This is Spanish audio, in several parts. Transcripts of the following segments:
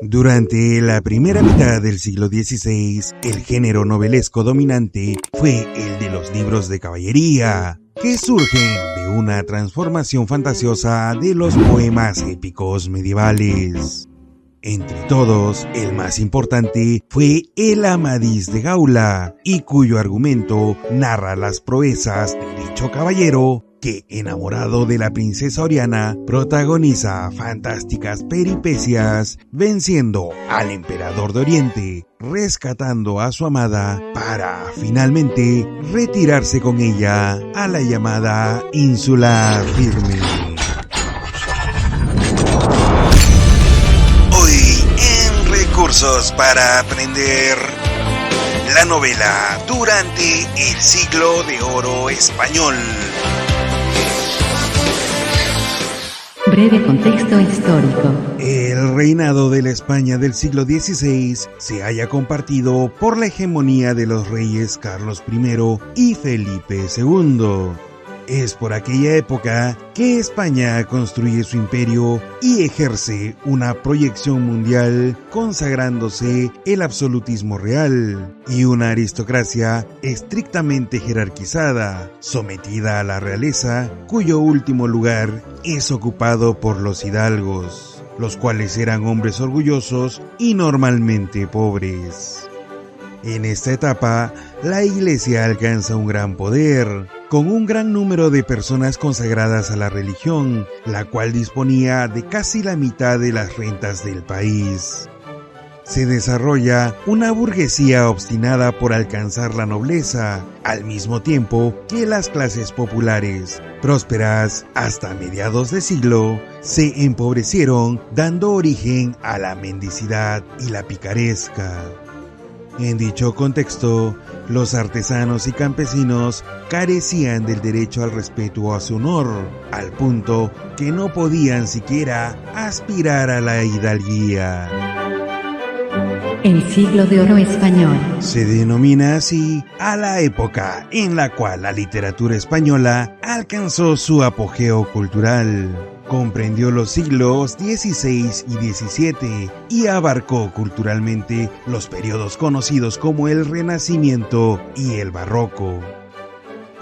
Durante la primera mitad del siglo XVI, el género novelesco dominante fue el de los libros de caballería, que surgen de una transformación fantasiosa de los poemas épicos medievales. Entre todos, el más importante fue el Amadís de Gaula, y cuyo argumento narra las proezas de dicho caballero que, enamorado de la princesa Oriana, protagoniza fantásticas peripecias venciendo al emperador de Oriente, rescatando a su amada para finalmente retirarse con ella a la llamada Ínsula Firme. Recursos para aprender. La novela durante el siglo de oro español. Breve contexto histórico. El reinado de la España del siglo XVI se halla compartido por la hegemonía de los reyes Carlos I y Felipe II. Es por aquella época que España construye su imperio y ejerce una proyección mundial, consagrándose el absolutismo real y una aristocracia estrictamente jerarquizada, sometida a la realeza, cuyo último lugar es ocupado por los hidalgos, los cuales eran hombres orgullosos y normalmente pobres. En esta etapa, la Iglesia alcanza un gran poder, con un gran número de personas consagradas a la religión, la cual disponía de casi la mitad de las rentas del país. Se desarrolla una burguesía obstinada por alcanzar la nobleza, al mismo tiempo que las clases populares, prósperas hasta mediados de siglo, se empobrecieron, dando origen a la mendicidad y la picaresca. En dicho contexto, los artesanos y campesinos carecían del derecho al respeto a su honor, al punto que no podían siquiera aspirar a la hidalguía. El siglo de oro español. Se denomina así a la época en la cual la literatura española alcanzó su apogeo cultural. Comprendió los siglos XVI y XVII y abarcó culturalmente los periodos conocidos como el Renacimiento y el Barroco.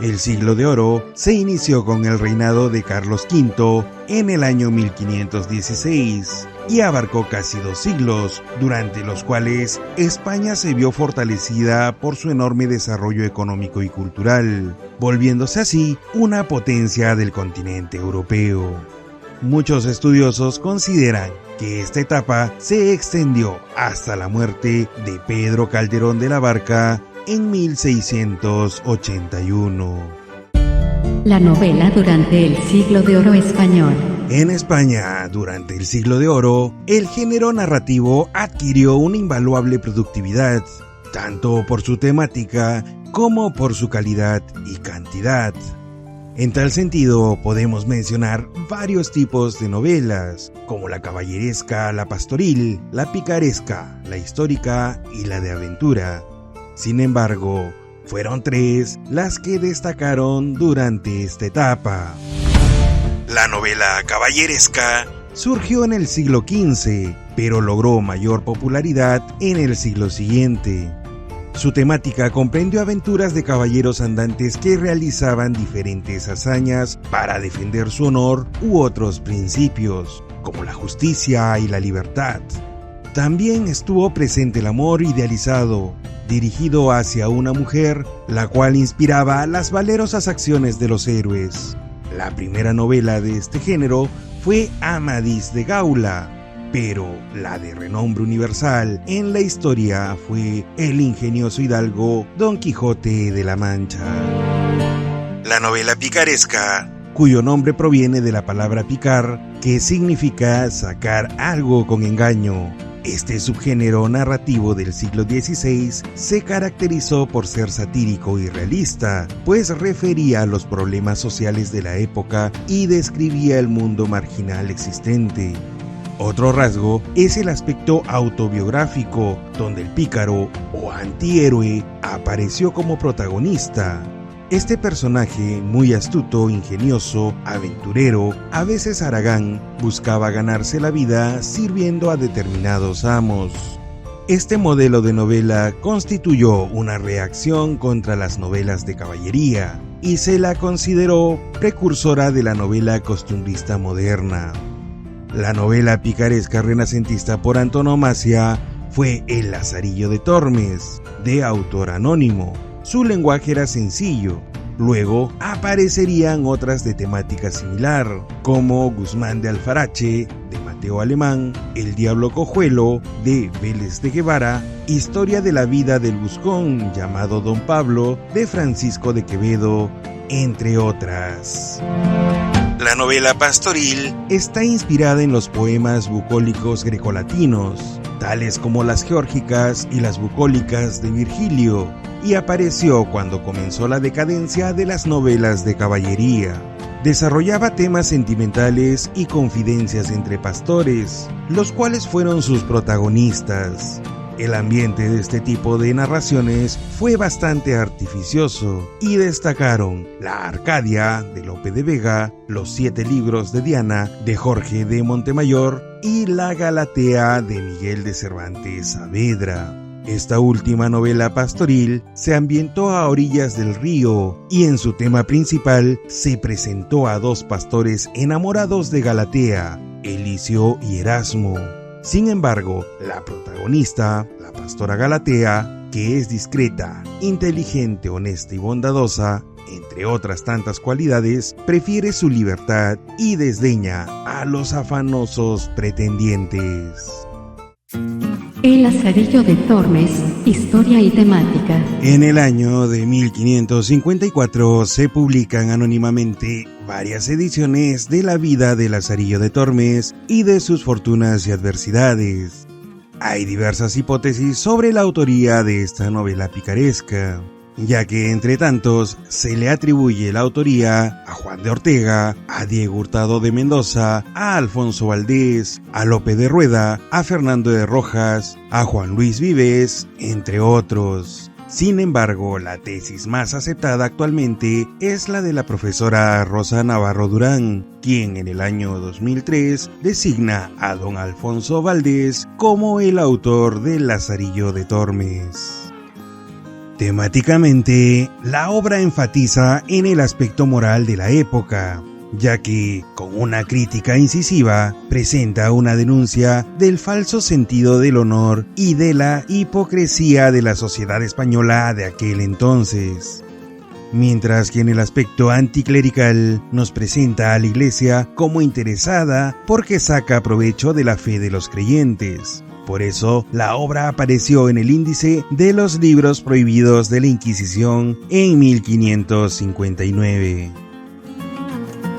El siglo de oro se inició con el reinado de Carlos V en el año 1516 y abarcó casi 2 siglos, durante los cuales España se vio fortalecida por su enorme desarrollo económico y cultural, volviéndose así una potencia del continente europeo. Muchos estudiosos consideran que esta etapa se extendió hasta la muerte de Pedro Calderón de la Barca en 1681. La novela durante el siglo de oro español. En España, durante el siglo de oro, el género narrativo adquirió una invaluable productividad, tanto por su temática como por su calidad y cantidad. En tal sentido, podemos mencionar varios tipos de novelas, como la caballeresca, la pastoril, la picaresca, la histórica y la de aventura. Sin embargo, fueron 3 las que destacaron durante esta etapa. La novela caballeresca surgió en el siglo XV, pero logró mayor popularidad en el siglo siguiente. Su temática comprendió aventuras de caballeros andantes que realizaban diferentes hazañas para defender su honor u otros principios, como la justicia y la libertad. También estuvo presente el amor idealizado, dirigido hacia una mujer, la cual inspiraba las valerosas acciones de los héroes. La primera novela de este género fue Amadís de Gaula, pero la de renombre universal en la historia fue el ingenioso hidalgo Don Quijote de la Mancha. La novela picaresca, cuyo nombre proviene de la palabra picar, que significa sacar algo con engaño. Este subgénero narrativo del siglo XVI se caracterizó por ser satírico y realista, pues refería a los problemas sociales de la época y describía el mundo marginal existente. Otro rasgo es el aspecto autobiográfico, donde el pícaro o antihéroe apareció como protagonista. Este personaje, muy astuto, ingenioso, aventurero, a veces haragán, buscaba ganarse la vida sirviendo a determinados amos. Este modelo de novela constituyó una reacción contra las novelas de caballería y se la consideró precursora de la novela costumbrista moderna. La novela picaresca renacentista por antonomasia fue El Lazarillo de Tormes, de autor anónimo. Su lenguaje era sencillo. Luego aparecerían otras de temática similar, como Guzmán de Alfarache, de Mateo Alemán, El Diablo Cojuelo, de Vélez de Guevara, Historia de la vida del buscón, llamado Don Pablo, de Francisco de Quevedo, entre otras. La novela pastoril está inspirada en los poemas bucólicos grecolatinos, tales como las geórgicas y las bucólicas de Virgilio, y apareció cuando comenzó la decadencia de las novelas de caballería. Desarrollaba temas sentimentales y confidencias entre pastores, los cuales fueron sus protagonistas. El ambiente de este tipo de narraciones fue bastante artificioso y destacaron La Arcadia de Lope de Vega, Los 7 libros de Diana de Jorge de Montemayor y La Galatea de Miguel de Cervantes Saavedra. Esta última novela pastoril se ambientó a orillas del río y en su tema principal se presentó a dos pastores enamorados de Galatea, Elicio y Erasmo. Sin embargo, la protagonista, la pastora Galatea, que es discreta, inteligente, honesta y bondadosa, entre otras tantas cualidades, prefiere su libertad y desdeña a los afanosos pretendientes. El Lazarillo de Tormes, historia y temática. En el año de 1554 se publican anónimamente varias ediciones de la vida de Lazarillo de Tormes y de sus fortunas y adversidades. Hay diversas hipótesis sobre la autoría de esta novela picaresca, ya que entre tantos se le atribuye la autoría a Juan de Ortega, a Diego Hurtado de Mendoza, a Alfonso Valdés, a Lope de Rueda, a Fernando de Rojas, a Juan Luis Vives, entre otros. Sin embargo, la tesis más aceptada actualmente es la de la profesora Rosa Navarro Durán, quien en el año 2003 designa a don Alfonso Valdés como el autor del Lazarillo de Tormes. Temáticamente, la obra enfatiza en el aspecto moral de la época, ya que, con una crítica incisiva, presenta una denuncia del falso sentido del honor y de la hipocresía de la sociedad española de aquel entonces. Mientras que en el aspecto anticlerical nos presenta a la Iglesia como interesada porque saca provecho de la fe de los creyentes. Por eso, la obra apareció en el índice de los libros prohibidos de la Inquisición en 1559.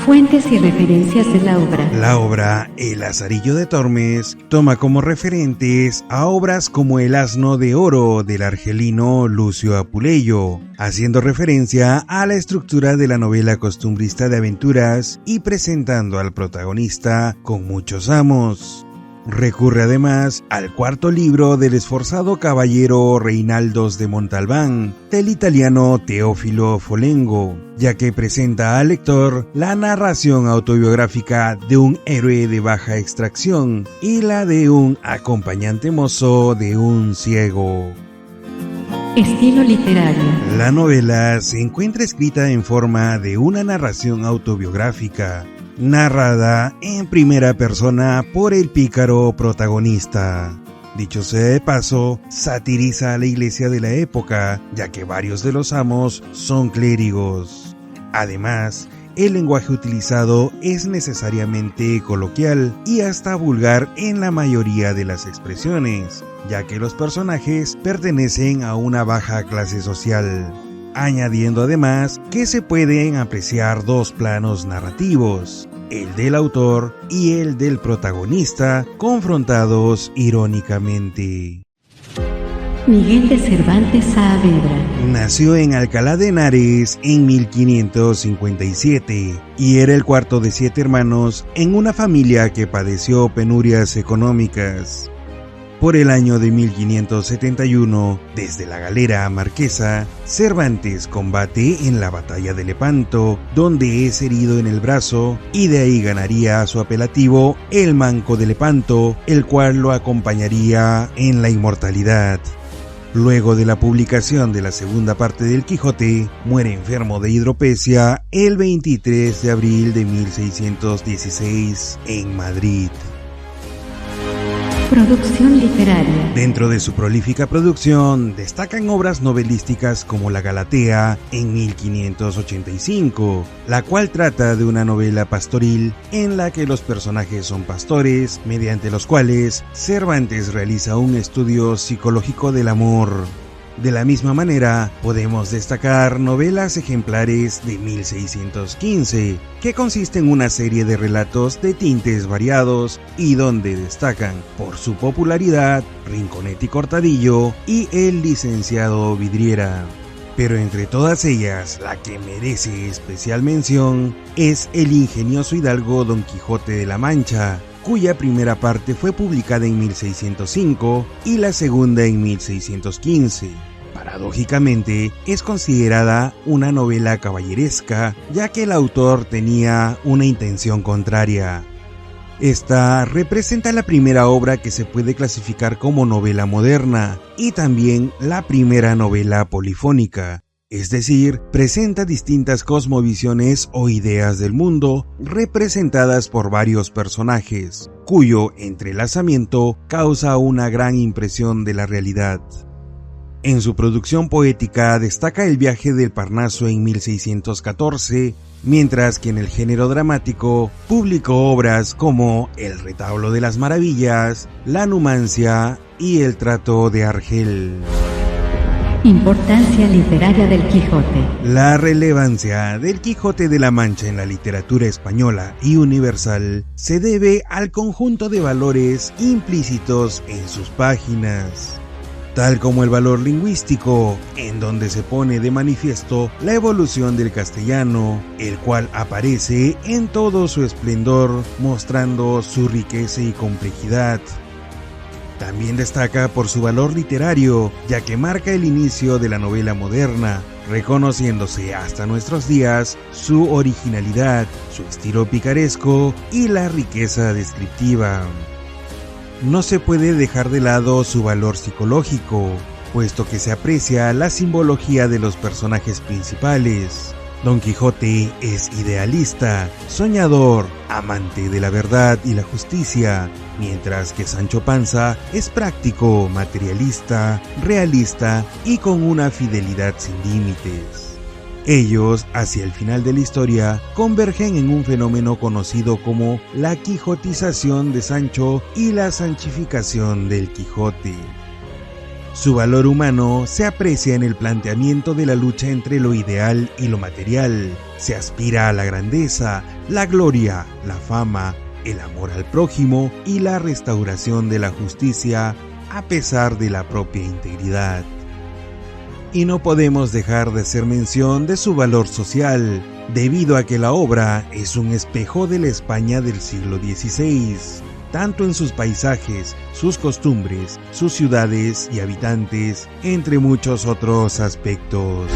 Fuentes y referencias de la obra. La obra El Lazarillo de Tormes toma como referentes a obras como El Asno de Oro del argelino Lucio Apuleyo, haciendo referencia a la estructura de la novela costumbrista de aventuras y presentando al protagonista con muchos amos. Recurre además al cuarto libro del esforzado caballero Reinaldos de Montalbán, del italiano Teófilo Folengo, ya que presenta al lector la narración autobiográfica de un héroe de baja extracción y la de un acompañante mozo de un ciego. Estilo literario. La novela se encuentra escrita en forma de una narración autobiográfica, narrada en primera persona por el pícaro protagonista. Dicho sea de paso, satiriza a la iglesia de la época, ya que varios de los amos son clérigos. Además, el lenguaje utilizado es necesariamente coloquial y hasta vulgar en la mayoría de las expresiones, ya que los personajes pertenecen a una baja clase social. Añadiendo además que se pueden apreciar dos planos narrativos, el del autor y el del protagonista, confrontados irónicamente. Miguel de Cervantes Saavedra. Nació en Alcalá de Henares en 1557 y era el cuarto de 7 hermanos en una familia que padeció penurias económicas. Por el año de 1571, desde la galera marquesa, Cervantes combate en la batalla de Lepanto, donde es herido en el brazo, y de ahí ganaría su apelativo el Manco de Lepanto, el cual lo acompañaría en la inmortalidad. Luego de la publicación de la segunda parte del Quijote, muere enfermo de hidropecia el 23 de abril de 1616 en Madrid. Producción literaria. Dentro de su prolífica producción destacan obras novelísticas como La Galatea en 1585, la cual trata de una novela pastoril en la que los personajes son pastores, mediante los cuales Cervantes realiza un estudio psicológico del amor. De la misma manera, podemos destacar novelas ejemplares de 1615, que consiste en una serie de relatos de tintes variados y donde destacan por su popularidad Rinconete y Cortadillo y El licenciado Vidriera. Pero entre todas ellas, la que merece especial mención es el ingenioso hidalgo Don Quijote de la Mancha, cuya primera parte fue publicada en 1605 y la segunda en 1615. Paradójicamente, es considerada una novela caballeresca, ya que el autor tenía una intención contraria. Esta representa la primera obra que se puede clasificar como novela moderna y también la primera novela polifónica. Es decir, presenta distintas cosmovisiones o ideas del mundo representadas por varios personajes, cuyo entrelazamiento causa una gran impresión de la realidad. En su producción poética destaca el viaje del Parnaso en 1614, mientras que en el género dramático publicó obras como El retablo de las maravillas, La Numancia y El trato de Argel. Importancia literaria del Quijote. La relevancia del Quijote de la Mancha en la literatura española y universal se debe al conjunto de valores implícitos en sus páginas, tal como el valor lingüístico, en donde se pone de manifiesto la evolución del castellano, el cual aparece en todo su esplendor, mostrando su riqueza y complejidad. También destaca por su valor literario, ya que marca el inicio de la novela moderna, reconociéndose hasta nuestros días su originalidad, su estilo picaresco y la riqueza descriptiva. No se puede dejar de lado su valor psicológico, puesto que se aprecia la simbología de los personajes principales. Don Quijote es idealista, soñador, amante de la verdad y la justicia, mientras que Sancho Panza es práctico, materialista, realista y con una fidelidad sin límites. Ellos, hacia el final de la historia, convergen en un fenómeno conocido como la quijotización de Sancho y la sanchificación del Quijote. Su valor humano se aprecia en el planteamiento de la lucha entre lo ideal y lo material. Se aspira a la grandeza, la gloria, la fama, el amor al prójimo y la restauración de la justicia a pesar de la propia integridad. Y no podemos dejar de hacer mención de su valor social, debido a que la obra es un espejo de la España del siglo XVI, tanto en sus paisajes, sus costumbres, sus ciudades y habitantes, entre muchos otros aspectos.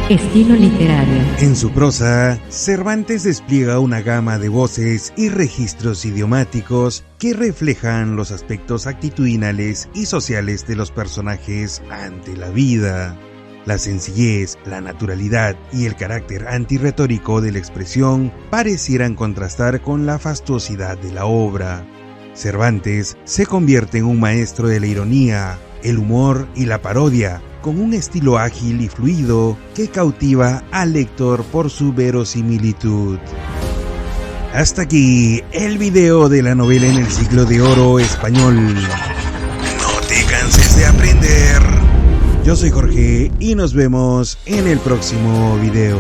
Estilo literario. En su prosa, Cervantes despliega una gama de voces y registros idiomáticos que reflejan los aspectos actitudinales y sociales de los personajes ante la vida. La sencillez, la naturalidad y el carácter antirretórico de la expresión parecieran contrastar con la fastuosidad de la obra. Cervantes se convierte en un maestro de la ironía, el humor y la parodia, con un estilo ágil y fluido que cautiva al lector por su verosimilitud. Hasta aquí el video de la novela en el siglo de oro español. No te canses de aprender. Yo soy Jorge y nos vemos en el próximo video.